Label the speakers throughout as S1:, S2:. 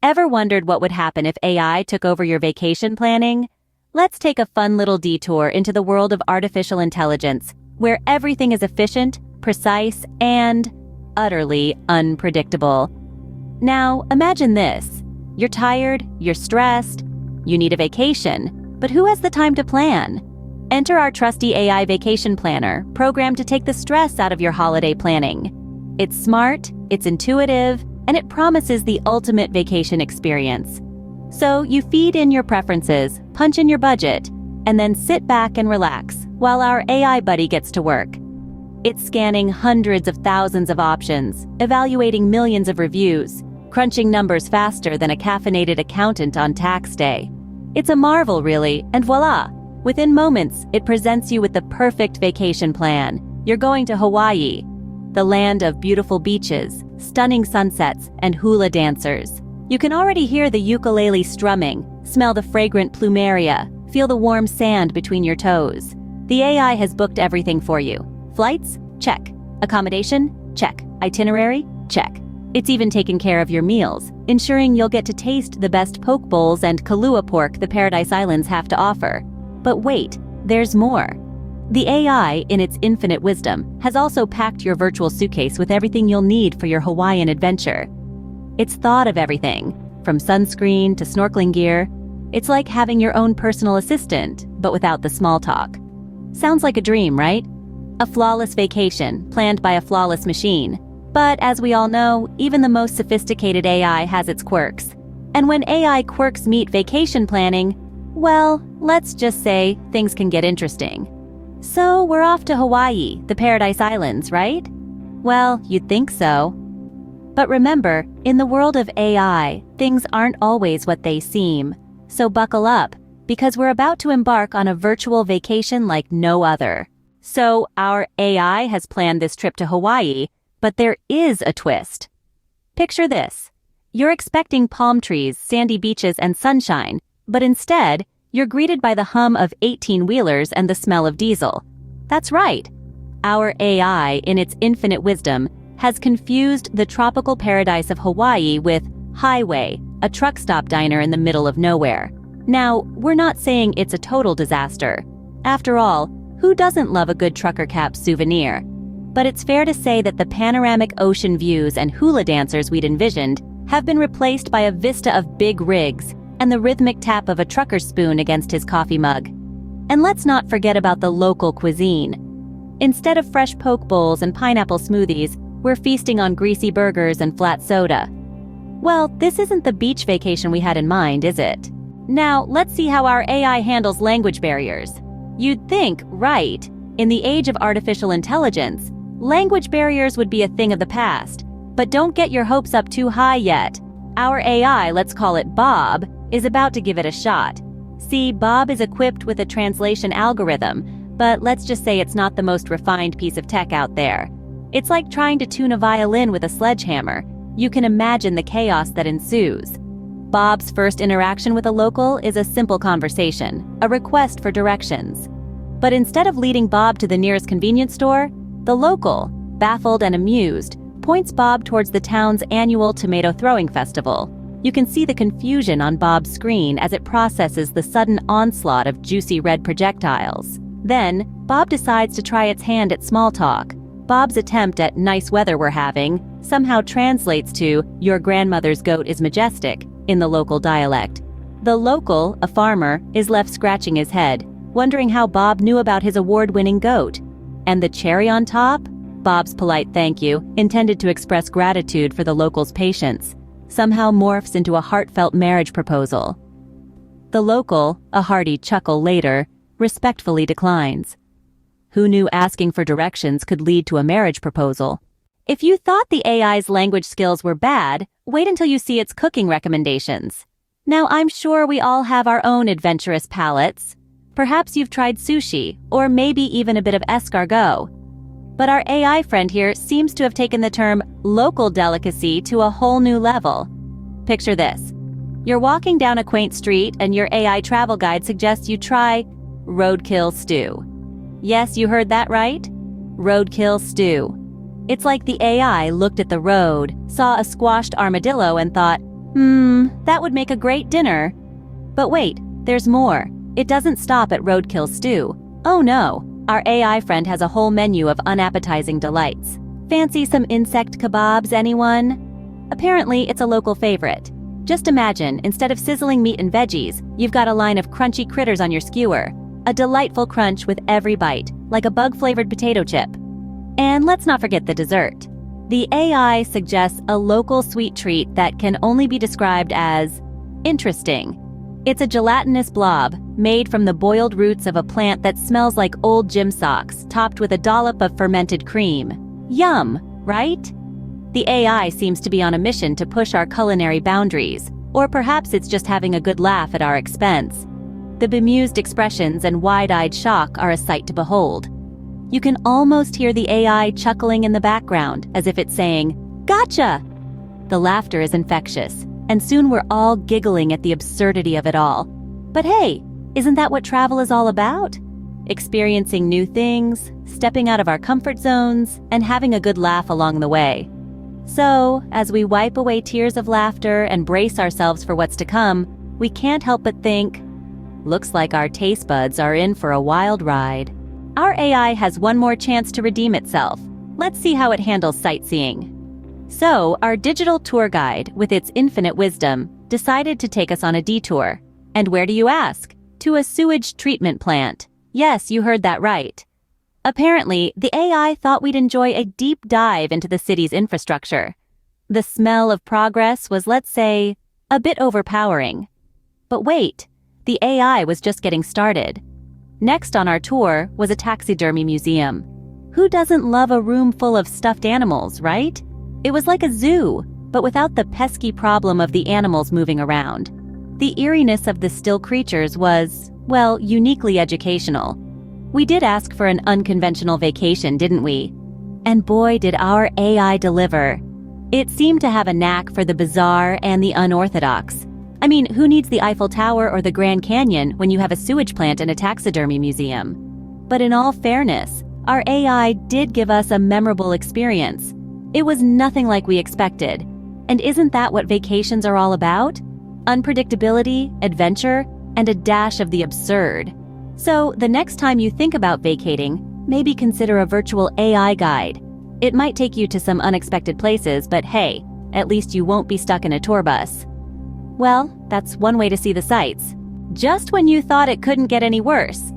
S1: Ever wondered what would happen if AI took over your vacation planning? Let's take a fun little detour into the world of artificial intelligence, where everything is efficient, precise, and utterly unpredictable. Now, imagine this. You're tired, you're stressed, you need a vacation, but who has the time to plan? Enter our trusty AI vacation planner, programmed to take the stress out of your holiday planning. It's smart, it's intuitive, and it promises the ultimate vacation experience. So you feed in your preferences, punch in your budget, and then sit back and relax while our AI buddy gets to work. It's scanning hundreds of thousands of options, evaluating millions of reviews, crunching numbers faster than a caffeinated accountant on tax day. It's a marvel, really, and voila! Within moments, it presents you with the perfect vacation plan. You're going to Hawaii, the land of beautiful beaches, stunning sunsets, and hula dancers. You can already hear the ukulele strumming, smell the fragrant plumeria, feel the warm sand between your toes. The AI has booked everything for you. Flights? Check. Accommodation? Check. Itinerary? Check. It's even taken care of your meals, ensuring you'll get to taste the best poke bowls and Kahlua pork the Paradise Islands have to offer. But wait, there's more. The AI, in its infinite wisdom, has also packed your virtual suitcase with everything you'll need for your Hawaiian adventure. It's thought of everything, from sunscreen to snorkeling gear. It's like having your own personal assistant, but without the small talk. Sounds like a dream, right? A flawless vacation, planned by a flawless machine. But as we all know, even the most sophisticated AI has its quirks. And when AI quirks meet vacation planning, well, let's just say things can get interesting. So we're off to Hawaii, the Paradise Islands, right? Well, you'd think so. But remember, in the world of AI, things aren't always what they seem. So buckle up, because we're about to embark on a virtual vacation like no other. So our AI has planned this trip to Hawaii, but there is a twist. Picture this. You're expecting palm trees, sandy beaches, and sunshine, but instead, you're greeted by the hum of 18-wheelers and the smell of diesel. That's right. Our AI, in its infinite wisdom, has confused the tropical paradise of Hawaii with Highway, a truck stop diner in the middle of nowhere. Now, we're not saying it's a total disaster. After all, who doesn't love a good trucker cap souvenir? But it's fair to say that the panoramic ocean views and hula dancers we'd envisioned have been replaced by a vista of big rigs and the rhythmic tap of a trucker's spoon against his coffee mug. And let's not forget about the local cuisine. Instead of fresh poke bowls and pineapple smoothies, we're feasting on greasy burgers and flat soda. Well, this isn't the beach vacation we had in mind, is it? Now, let's see how our AI handles language barriers. You'd think, right, in the age of artificial intelligence, language barriers would be a thing of the past. But don't get your hopes up too high yet. Our AI, let's call it Bob, is about to give it a shot. See, Bob is equipped with a translation algorithm, but let's just say it's not the most refined piece of tech out there. It's like trying to tune a violin with a sledgehammer. You can imagine the chaos that ensues. Bob's first interaction with a local is a simple conversation, a request for directions. But instead of leading Bob to the nearest convenience store, the local, baffled and amused, points Bob towards the town's annual tomato throwing festival. You can see the confusion on Bob's screen as it processes the sudden onslaught of juicy red projectiles. Then, Bob decides to try its hand at small talk. Bob's attempt at "nice weather we're having" somehow translates to "your grandmother's goat is majestic" in the local dialect. The local, a farmer, is left scratching his head, wondering how Bob knew about his award-winning goat. And the cherry on top? Bob's polite thank you, intended to express gratitude for the local's patience, somehow morphs into a heartfelt marriage proposal. The local, a hearty chuckle later, respectfully declines. Who knew asking for directions could lead to a marriage proposal? If you thought the AI's language skills were bad, wait until you see its cooking recommendations. Now, I'm sure we all have our own adventurous palates. Perhaps you've tried sushi, or maybe even a bit of escargot. But our AI friend here seems to have taken the term local delicacy to a whole new level. Picture this. You're walking down a quaint street and your AI travel guide suggests you try roadkill stew. Yes, you heard that right? Roadkill stew. It's like the AI looked at the road, saw a squashed armadillo and thought, That would make a great dinner. But wait, there's more. It doesn't stop at roadkill stew. Oh no, our AI friend has a whole menu of unappetizing delights. Fancy some insect kebabs, anyone? Apparently, it's a local favorite. Just imagine, instead of sizzling meat and veggies, you've got a line of crunchy critters on your skewer. A delightful crunch with every bite, like a bug-flavored potato chip. And let's not forget the dessert. The AI suggests a local sweet treat that can only be described as interesting. It's a gelatinous blob made from the boiled roots of a plant that smells like old gym socks, topped with a dollop of fermented cream. Yum, right? The AI seems to be on a mission to push our culinary boundaries, or perhaps it's just having a good laugh at our expense. The bemused expressions and wide-eyed shock are a sight to behold. You can almost hear the AI chuckling in the background, as if it's saying, "Gotcha!" The laughter is infectious, and soon we're all giggling at the absurdity of it all. But hey, isn't that what travel is all about? Experiencing new things, stepping out of our comfort zones, and having a good laugh along the way. So, as we wipe away tears of laughter and brace ourselves for what's to come, we can't help but think, looks like our taste buds are in for a wild ride. Our AI has one more chance to redeem itself. Let's see how it handles sightseeing. So, our digital tour guide, with its infinite wisdom, decided to take us on a detour. And where do you ask? To a sewage treatment plant. Yes, you heard that right. Apparently, the AI thought we'd enjoy a deep dive into the city's infrastructure. The smell of progress was, let's say, a bit overpowering. But wait, the AI was just getting started. Next on our tour was a taxidermy museum. Who doesn't love a room full of stuffed animals, right? It was like a zoo, but without the pesky problem of the animals moving around. The eeriness of the still creatures was, well, uniquely educational. We did ask for an unconventional vacation, didn't we? And boy, did our AI deliver. It seemed to have a knack for the bizarre and the unorthodox. I mean, who needs the Eiffel Tower or the Grand Canyon when you have a sewage plant and a taxidermy museum? But in all fairness, our AI did give us a memorable experience. It was nothing like we expected. And isn't that what vacations are all about? Unpredictability, adventure, and a dash of the absurd. So, the next time you think about vacating, maybe consider a virtual AI guide. It might take you to some unexpected places, but hey, at least you won't be stuck in a tour bus. Well, that's one way to see the sights. Just when you thought it couldn't get any worse.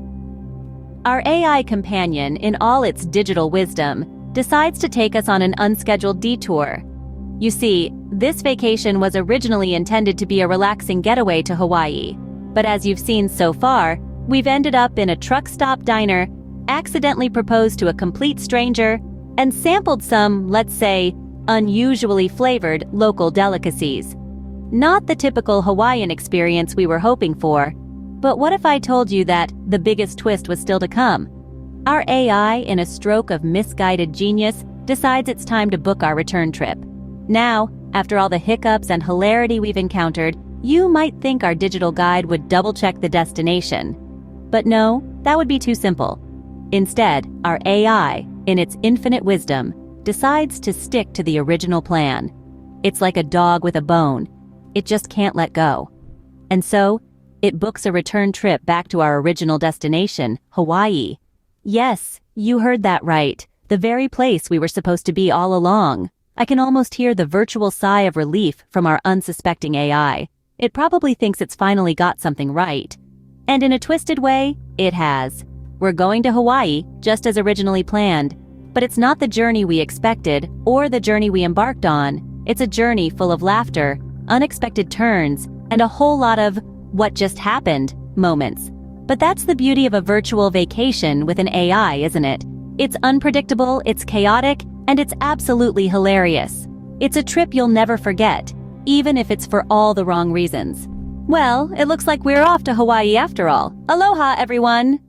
S1: Our AI companion, in all its digital wisdom, decides to take us on an unscheduled detour. You see, this vacation was originally intended to be a relaxing getaway to Hawaii. But as you've seen so far, we've ended up in a truck stop diner, accidentally proposed to a complete stranger, and sampled some, let's say, unusually flavored local delicacies. Not the typical Hawaiian experience we were hoping for. But what if I told you that the biggest twist was still to come? Our AI, in a stroke of misguided genius, decides it's time to book our return trip. Now, after all the hiccups and hilarity we've encountered, you might think our digital guide would double-check the destination. But no, that would be too simple. Instead, our AI, in its infinite wisdom, decides to stick to the original plan. It's like a dog with a bone. It just can't let go. And so, it books a return trip back to our original destination, Hawaii. Yes, you heard that right. The very place we were supposed to be all along. I can almost hear the virtual sigh of relief from our unsuspecting AI. It probably thinks it's finally got something right. And in a twisted way, it has. We're going to Hawaii, just as originally planned. But it's not the journey we expected, or the journey we embarked on. It's a journey full of laughter, unexpected turns, and a whole lot of "what just happened" moments. But that's the beauty of a virtual vacation with an AI, isn't it? It's unpredictable, it's chaotic, and it's absolutely hilarious. It's a trip you'll never forget, even if it's for all the wrong reasons. Well, it looks like we're off to Hawaii after all. Aloha, everyone!